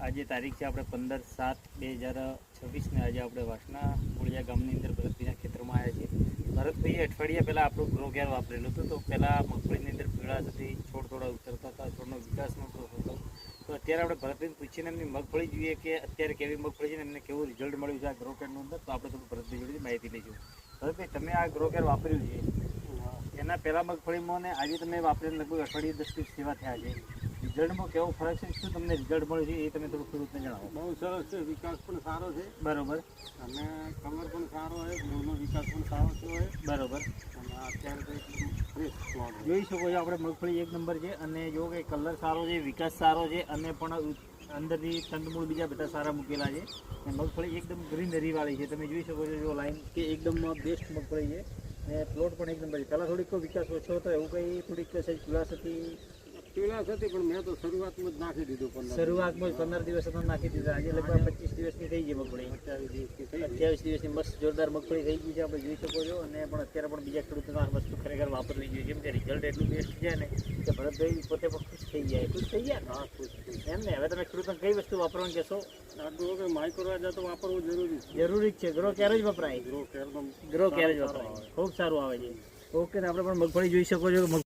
આજે તારીખ છે આપણે 15/7/2026 ને આજે આપણે વાસણા મૂળિયા ગામની અંદર ભરતભાઈના ખેતરમાં આવ્યા છીએ. ભરતભાઈએ અઠવાડિયા પહેલાં આપણું ગ્રો કેર વાપરેલું હતું. તો પહેલાં મગફળીની અંદર પીળાશ હતી, છોડ થોડા ઉતરતા હતા, છોડનો વિકાસ નહોતો થતો. તો અત્યારે આપણે ભરતભાઈને પૂછીને એમની મગફળી જોઈએ કે અત્યારે કેવી મગફળી છે ને એમને કેવું રિઝલ્ટ મળ્યું છે આ ગ્રો કેરની અંદર. તો આપણે થોડું ભરતભાઈ જોડેથી માહિતી લઈશું. ભરતભાઈ, તમે આ ગ્રો કેર વાપર્યું છે, એના પહેલાં મગફળીમાં ને આજે તમે વાપરીને લગભગ અઠવાડિયે 10 દિવસ સેવા થયા છે, રિઝલ્ટમાં કેવો ફરક છે? શું તમને રિઝલ્ટ મળ્યું છે એ તમે થોડું ખેડૂતને જણાવો. બહુ સરસ છે, વિકાસ પણ સારો છે. બરોબર. અને કલર પણ સારો હોય, મૂળનો વિકાસ પણ સારો હોય. બરોબર. અને અત્યારે તો એકદમ ફ્રેશ પ્લોટ જોઈ શકો છો આપણે મગફળી એક નંબર છે. અને જો કે કલર સારો છે, વિકાસ સારો છે, અને પણ અંદરથી તંદમૂળ બીજા બધા સારા મૂકેલા છે. અને મગફળી એકદમ ગ્રીનરીવાળી છે. તમે જોઈ શકો છો જો લાઈન કે એકદમ બેસ્ટ મગફળી છે. અને પ્લોટ પણ એક નંબર છે. પહેલાં થોડીક વિકાસ ઓછો હતો એવું કંઈ થોડીક સહેજ પીળાશ હતી? પીળાશ હતી, પણ મેં તો શરૂઆતમાં જ નાખી દીધું. શરૂઆતમાં 15 દિવસ તો નાખી દીધા. આજે લગભગ 25 દિવસની થઈ ગઈ મગફળી. 28 દિવસની મસ્ત જોરદાર મગફળી થઈ ગઈ છે, આપણે જોઈ શકો છો. અને પણ અત્યારે પણ બીજા ખેડૂતોને આ વસ્તુ ખરેખર વાપરવી જોઈએ. કેમ કે રિઝલ્ટ એટલું બેસ્ટ છે ને કે ભરતભાઈ પોતે પણ ખુશ થઈ જાય. ખુશ થઈ ગયા? હા, ખુશ થઈ. એમ ને. હવે તમે ખેડૂતોને કઈ વસ્તુ વાપરવાનું કહેશો? આટલું કે માઇક્રોરાજા તો વાપરવું જરૂરી છે. જરૂરી જ છે. ગ્રો કેર જ વપરાય. ગ્રો કેરનો ગ્રો કેર જ વપરાય. ખૂબ સારું આવે છે. ઓકે, ને આપણે પણ મગફળી જોઈ શકો છો.